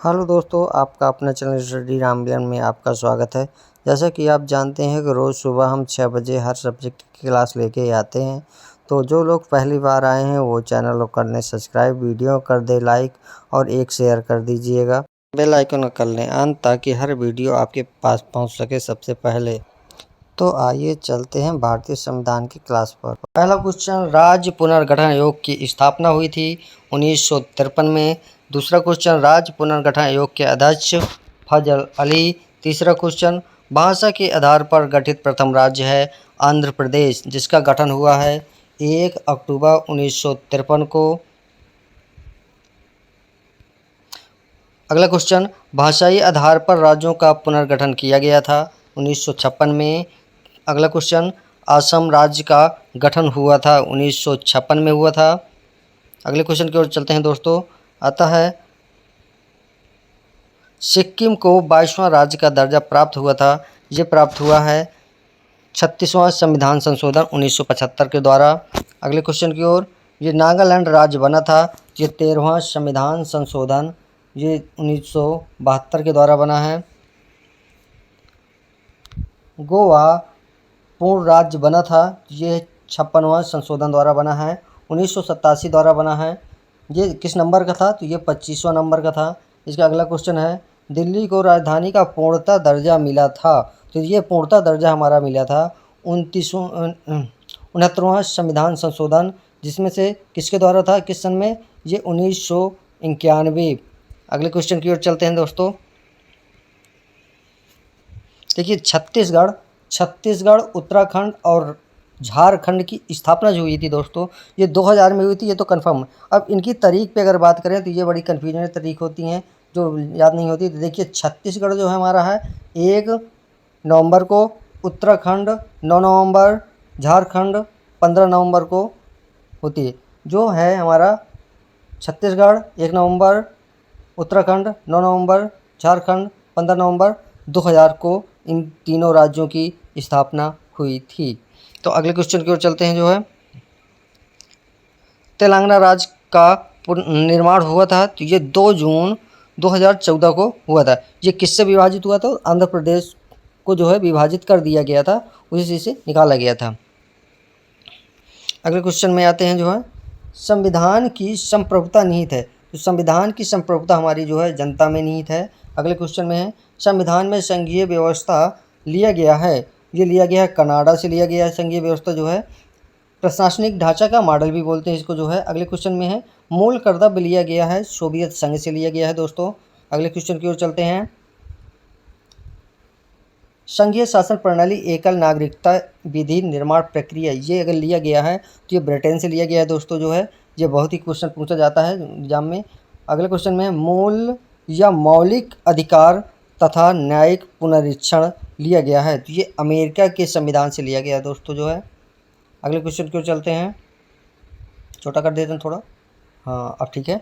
Hello दोस्तों, आपका अपना चैनल स्टडी रामबीर में आपका स्वागत है। जैसा कि आप जानते हैं कि रोज़ सुबह हम 6 बजे हर सब्जेक्ट की क्लास लेके आते हैं। तो जो लोग पहली बार आए हैं वो चैनल को कर लें सब्सक्राइब, वीडियो कर दें लाइक और एक शेयर कर दीजिएगा। बेल आइकन कर लें ऑन ताकि हर वीडियो आपके पास पहुंच सके सबसे पहले। तो आइए चलते हैं भारतीय संविधान की क्लास पर। पहला क्वेश्चन, राज्य पुनर्गठन आयोग की स्थापना हुई थी 1953 में। दूसरा क्वेश्चन, राज्य पुनर्गठन आयोग के अध्यक्ष फजल अली। तीसरा क्वेश्चन, भाषा के आधार पर गठित प्रथम राज्य है आंध्र प्रदेश, जिसका गठन हुआ है 1 अक्टूबर 1953 को। अगला क्वेश्चन, भाषाई आधार पर राज्यों का पुनर्गठन किया गया था 1956 में। अगला क्वेश्चन, असम राज्य का गठन हुआ था 1956 में हुआ था। अगले क्वेश्चन की ओर चलते हैं दोस्तों। आता है, सिक्किम को 22वां राज्य का दर्जा प्राप्त हुआ था। ये प्राप्त हुआ है 36वां संविधान संशोधन 1975 के द्वारा। अगले क्वेश्चन की ओर, ये नागालैंड राज्य बना था। ये 13वां संविधान संशोधन ये 1972 के द्वारा बना है। गोवा पूर्ण राज्य बना था। ये 56वां संशोधन द्वारा बना है, 1987 द्वारा बना है। ये किस नंबर का था? तो ये 25वां नंबर का था। इसका अगला क्वेश्चन है, दिल्ली को राजधानी का पूर्णतः दर्जा मिला था। तो ये पूर्णतः दर्जा हमारा मिला था 69वां संविधान संशोधन, जिसमें से किसके द्वारा था, किस सन में? ये 1991। अगले क्वेश्चन की ओर चलते हैं दोस्तों। देखिए, छत्तीसगढ़, उत्तराखंड और झारखंड की स्थापना जो हुई थी दोस्तों, ये 2000 में हुई थी, ये तो कंफर्म। अब इनकी तारीख पे अगर बात करें तो ये बड़ी कन्फ्यूजन तारीख होती हैं जो याद नहीं होती। तो देखिए, छत्तीसगढ़ जो है हमारा है 1 नवंबर को, उत्तराखंड 9 नवंबर, झारखंड 15 नवंबर को होती है। जो है हमारा छत्तीसगढ़ 1 नवंबर, उत्तराखंड 9 नवंबर, झारखंड 15 नवंबर 2000 को इन तीनों राज्यों की स्थापना हुई थी। तो अगले क्वेश्चन की ओर चलते हैं। जो है, तेलंगाना राज्य का निर्माण हुआ था। तो ये 2 जून 2014 को हुआ था। ये किससे विभाजित हुआ था? आंध्र प्रदेश को जो है विभाजित कर दिया गया था, उसी से निकाला गया था। अगले क्वेश्चन में आते हैं। जो है, संविधान की संप्रभुता निहित है। तो संविधान की संप्रभुता हमारी जो है जनता में निहित है। अगले क्वेश्चन में है, संविधान में संघीय व्यवस्था लिया गया है। ये लिया गया है कनाडा से लिया गया है संघीय व्यवस्था जो है। प्रशासनिक ढांचा का मॉडल भी बोलते हैं इसको जो है। अगले क्वेश्चन में है, मूल कर्तव्य लिया गया है सोवियत संघ से लिया गया है दोस्तों। अगले क्वेश्चन की ओर चलते हैं। संघीय शासन प्रणाली एकल नागरिकता विधि निर्माण प्रक्रिया, ये अगर लिया गया है तो ये ब्रिटेन से लिया गया है दोस्तों। जो है, ये बहुत ही क्वेश्चन पूछा जाता है एग्जाम में। अगले क्वेश्चन में है, मूल या मौलिक अधिकार तथा न्यायिक पुनरीक्षण लिया गया है। तो ये अमेरिका के संविधान से लिया गया है दोस्तों। जो है, अगले क्वेश्चन की ओर चलते हैं। छोटा कर देते हैं थोड़ा। हाँ, अब ठीक है।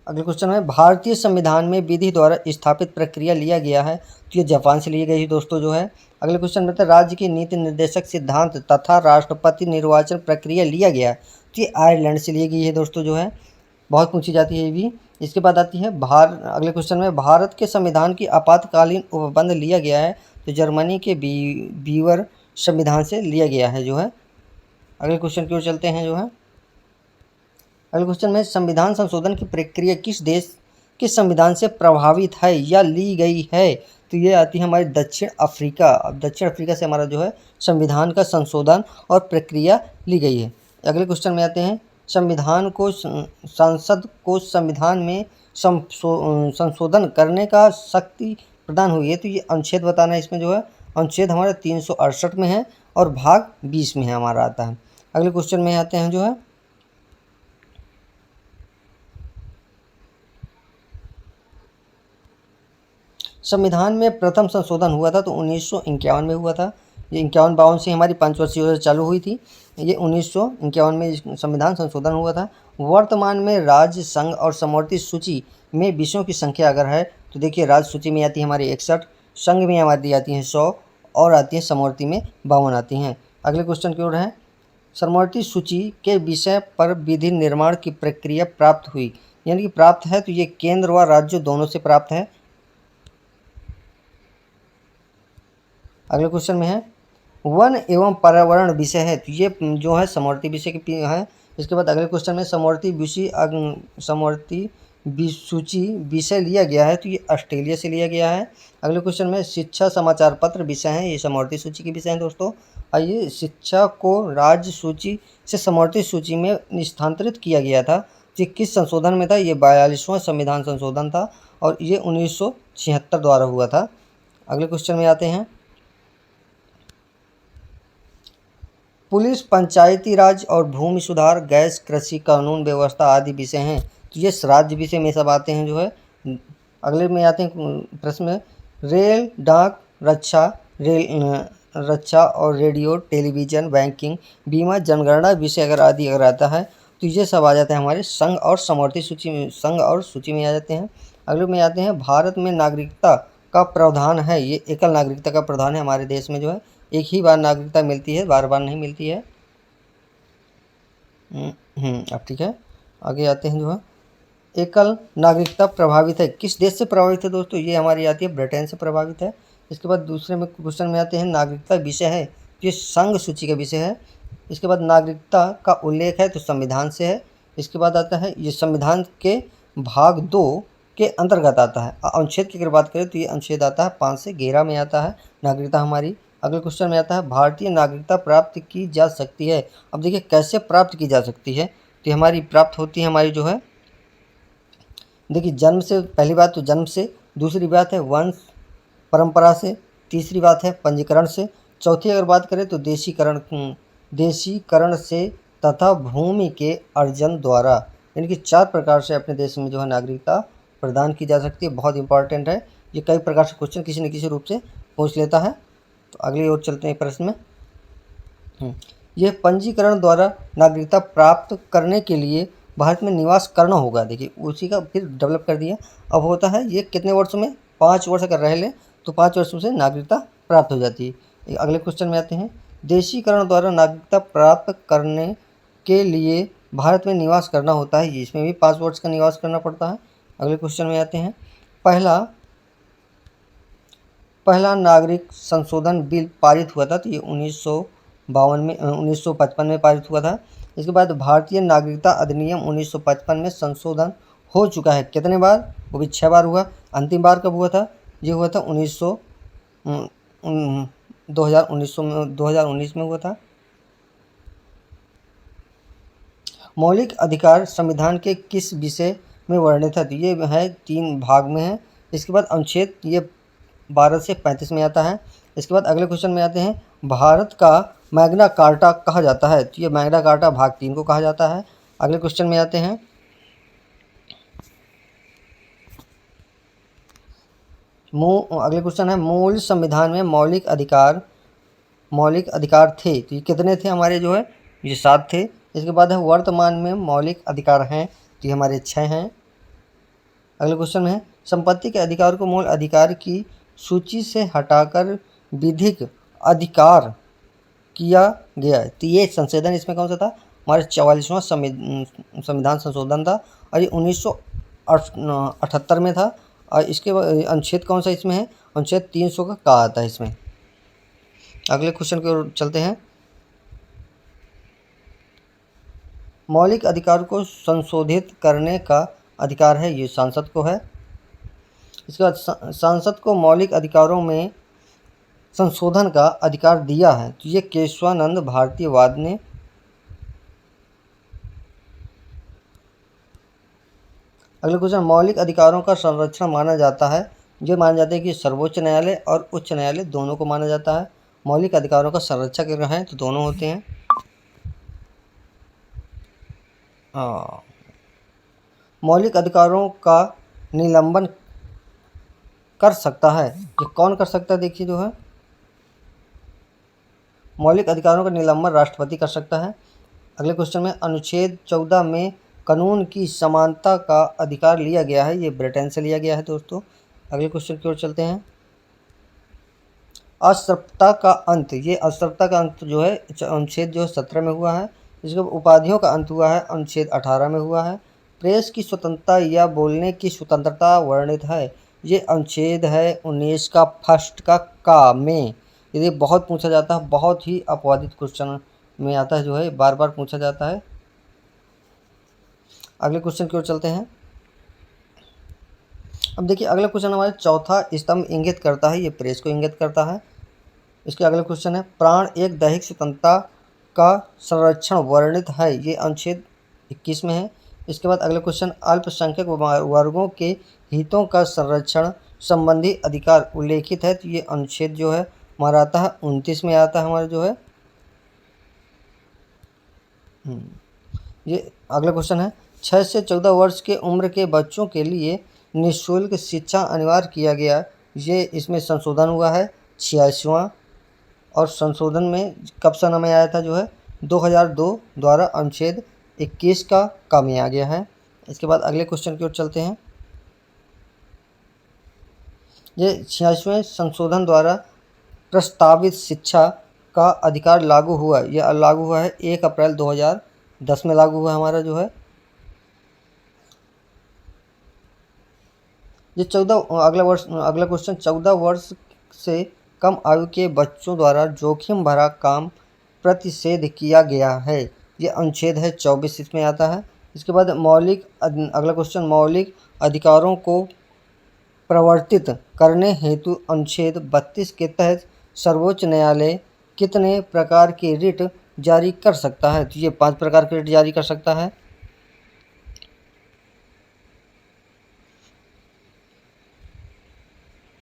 अगले क्वेश्चन में, भारतीय संविधान में विधि द्वारा स्थापित प्रक्रिया लिया गया है। तो ये जापान से ली गई दोस्तों। जो है, अगले क्वेश्चन में राज्य की नीति निर्देशक सिद्धांत तथा राष्ट्रपति निर्वाचन प्रक्रिया लिया गया है। तो ये आयरलैंड से ली गई है दोस्तों। जो है, बहुत पूछी जाती है ये भी। इसके बाद आती है अगले क्वेश्चन में, भारत के संविधान की आपातकालीन उपबंध लिया गया है। तो जर्मनी के बीवर संविधान से लिया गया है। जो है, अगले क्वेश्चन की ओर चलते हैं। जो है, अगले क्वेश्चन में, संविधान संशोधन की प्रक्रिया किस देश के संविधान से प्रभावित है या ली गई है? तो ये आती है हमारी दक्षिण अफ्रीका। अब दक्षिण अफ्रीका से हमारा जो है संविधान का संशोधन और प्रक्रिया ली गई है। अगले क्वेश्चन में आते हैं, संसद को संविधान में संशोधन करने का शक्ति प्रदान हुई है। तो ये अनुच्छेद बताना है इसमें। जो है, अनुच्छेद हमारा 368 में है और भाग 20 में है हमारा आता है। अगले क्वेश्चन में आते हैं। जो है, संविधान में प्रथम संशोधन हुआ था तो 1951 में हुआ था। ये 51-52 से हमारी 5 वर्षीय योजना चालू हुई थी। ये 1951 में संविधान संशोधन हुआ था। वर्तमान में राज्य, संघ और समवर्ती सूची में विषयों की संख्या अगर है तो देखिए, राज्य सूची में आती है हमारी 61, संघ में हमारी आती हैं 100 और आती है समवर्ती में 52 आती हैं। अगले क्वेश्चन की ओर है, शरणार्थी सूची के विषय पर विधि निर्माण की प्रक्रिया प्राप्त हुई, यानी कि प्राप्त है तो ये केंद्र व राज्य दोनों से प्राप्त है। अगले क्वेश्चन में है वन एवं पर्यावरण विषय है, तो ये जो है समवर्ती विषय की है। इसके बाद अगले क्वेश्चन में समवर्ती सूची विषय लिया गया है, तो ये ऑस्ट्रेलिया से लिया गया है। अगले क्वेश्चन में शिक्षा समाचार पत्र विषय है, ये समवर्ती सूची के विषय हैं दोस्तों। आइए, शिक्षा को राज्य सूची से समवर्ती सूची में स्थानांतरित किया गया था, ये किस संशोधन में था? ये 42वां संविधान संशोधन था और ये 1976 द्वारा हुआ था। अगले क्वेश्चन में आते हैं, पुलिस, पंचायती राज और भूमि सुधार, गैस, कृषि, कानून व्यवस्था आदि विषय हैं, तो ये राज्य विषय में सब आते हैं जो है। अगले में आते हैं प्रश्न में रेल, डाक, रक्षा और रेडियो, टेलीविज़न, बैंकिंग, बीमा, जनगणना विषय अगर आता है तो ये सब आ जाते हैं हमारे संघ और समवर्ती सूची में, संघ और सूची में आ जाते हैं। अगले में आते हैं भारत में नागरिकता का प्रावधान है, ये एकल नागरिकता का प्रावधान है हमारे देश में जो है, एक ही बार नागरिकता मिलती है, बार बार नहीं मिलती है। अब ठीक है, आगे आते हैं जो है एकल नागरिकता प्रभावित है, किस देश से प्रभावित है दोस्तों? ये हमारी आती है ब्रिटेन से प्रभावित है। इसके बाद दूसरे में क्वेश्चन में आते हैं नागरिकता विषय है, ये संघ सूची का विषय है। इसके बाद नागरिकता का उल्लेख है तो संविधान से है। इसके बाद आता है ये संविधान के भाग 2 के अंतर्गत आता है। अनुच्छेद की अगर बात करें तो ये अनुच्छेद आता है 5 से 11 में आता है नागरिकता हमारी। अगले क्वेश्चन में आता है भारतीय नागरिकता प्राप्त की जा सकती है। अब देखिए कैसे प्राप्त की जा सकती है, तो हमारी प्राप्त होती है हमारी जो है, देखिए जन्म से, पहली बात तो जन्म से, दूसरी बात है वंश परंपरा से, तीसरी बात है पंजीकरण से, चौथी अगर बात करें तो देशीकरण से तथा भूमि के अर्जन द्वारा, यानी कि 4 प्रकार से अपने देश में जो है नागरिकता प्रदान की जा सकती है। बहुत इंपॉर्टेंट है, ये कई प्रकार से क्वेश्चन किसी न किसी रूप से पूछ लेता है। तो अगली ओर चलते हैं प्रश्न में। यह पंजीकरण द्वारा नागरिकता प्राप्त करने के लिए भारत में निवास करना होगा, देखिए उसी का फिर डेवलप कर दिया। अब होता है ये कितने वर्षों में? 5 वर्ष अगर रह लें तो 5 वर्षों से नागरिकता प्राप्त हो जाती है। अगले क्वेश्चन में आते हैं देशीकरण द्वारा नागरिकता प्राप्त करने के लिए भारत में निवास करना होता है, इसमें भी 5 वर्ष का निवास करना पड़ता है। अगले क्वेश्चन में आते हैं पहला नागरिक संशोधन बिल पारित हुआ था, तो ये 1955 में पारित हुआ था। इसके बाद भारतीय नागरिकता अधिनियम 1955 में संशोधन हो चुका है, कितने बार? वो भी 6 बार हुआ। अंतिम बार कब हुआ था? ये हुआ था 2019 में हुआ था। मौलिक अधिकार संविधान के किस विषय में वर्णित है? तो ये है 3 भाग में है। इसके बाद अनुच्छेद ये 12 से 35 में आता है। इसके बाद अगले क्वेश्चन में आते हैं भारत का मैग्ना कार्टा कहा जाता है, तो ये मैग्ना कार्टा भाग 3 को कहा जाता है। अगले क्वेश्चन में आते हैं अगले क्वेश्चन है मूल संविधान में मौलिक अधिकार थे, तो ये कितने थे हमारे जो है? ये 7 थे। इसके बाद है वर्तमान में मौलिक अधिकार हैं, तो ये हमारे 6 हैं। अगले क्वेश्चन में है संपत्ति के अधिकार को मूल अधिकार की सूची से हटाकर विधिक अधिकार किया गया है, तो ये संशोधन इसमें कौन सा था? हमारे 44वां संविधान संशोधन था और ये 1978 में था। और इसके अनुच्छेद कौन सा इसमें है? अनुच्छेद 300 का कहा आता है इसमें। अगले क्वेश्चन की ओर चलते हैं। मौलिक अधिकार को संशोधित करने का अधिकार है, ये सांसद को है। इसके बाद सांसद को मौलिक अधिकारों में संशोधन का अधिकार दिया है, तो ये केशवानंद भारतीयवाद ने। अगले क्वेश्चन मौलिक अधिकारों का संरक्षण माना जाता है, ये माना जाता है कि सर्वोच्च न्यायालय और उच्च न्यायालय दोनों को माना जाता है। मौलिक अधिकारों का संरक्षक अगर है तो दोनों होते हैं। मौलिक अधिकारों का निलंबन कर सकता है, ये कौन कर सकता है? देखिए जो है मौलिक अधिकारों का निलंबन राष्ट्रपति कर सकता है। अगले क्वेश्चन में अनुच्छेद 14 में कानून की समानता का अधिकार लिया गया है, ये ब्रिटेन से लिया गया है दोस्तों। अगले क्वेश्चन की ओर चलते हैं। अशर्तता का अंत, ये अशर्तता का अंत जो है अनुच्छेद जो है 17 में हुआ है। इसके उपाधियों का अंत हुआ है अनुच्छेद 18 में हुआ है। प्रेस की स्वतंत्रता या बोलने की स्वतंत्रता वर्णित है, ये अनुच्छेद है 19 का फर्स्ट का में। यदि बहुत पूछा जाता है, बहुत ही अपवादित क्वेश्चन में आता है, जो है बार बार पूछा जाता है। अगले क्वेश्चन की ओर चलते हैं। अब देखिए अगला क्वेश्चन हमारे चौथा स्तंभ इंगित करता है, ये प्रेस को इंगित करता है। इसके अगला क्वेश्चन है प्राण एक दैहिक स्वतंत्रता का संरक्षण वर्णित है, ये अनुच्छेद 21 में है। इसके बाद अगला क्वेश्चन अल्पसंख्यक वर्गों के हितों का संरक्षण संबंधी अधिकार उल्लेखित है, तो ये अनुच्छेद जो है हमारा आता है 29 में आता है हमारा जो है। ये अगला क्वेश्चन है 6 से 14 वर्ष के उम्र के बच्चों के लिए निःशुल्क शिक्षा अनिवार्य किया गया, ये इसमें संशोधन हुआ है 86वां। और संशोधन में कब सन में आया था, जो है 2002 द्वारा अनुच्छेद 21 का में आ गया है। इसके बाद अगले क्वेश्चन की ओर चलते हैं। ये 86वें संशोधन द्वारा प्रस्तावित शिक्षा का अधिकार लागू हुआ, यह लागू हुआ है 1 अप्रैल 2010 में लागू हुआ हमारा जो है। ये अगला क्वेश्चन 14 वर्ष से कम आयु के बच्चों द्वारा जोखिम भरा काम प्रतिषेध किया गया है, ये अनुच्छेद है 24 इसमें आता है। इसके बाद अगला क्वेश्चन मौलिक अधिकारों को प्रवर्तित करने हेतु अनुच्छेद 32 के तहत सर्वोच्च न्यायालय कितने प्रकार के रिट जारी कर सकता है, तो ये 5 प्रकार के रिट जारी कर सकता है।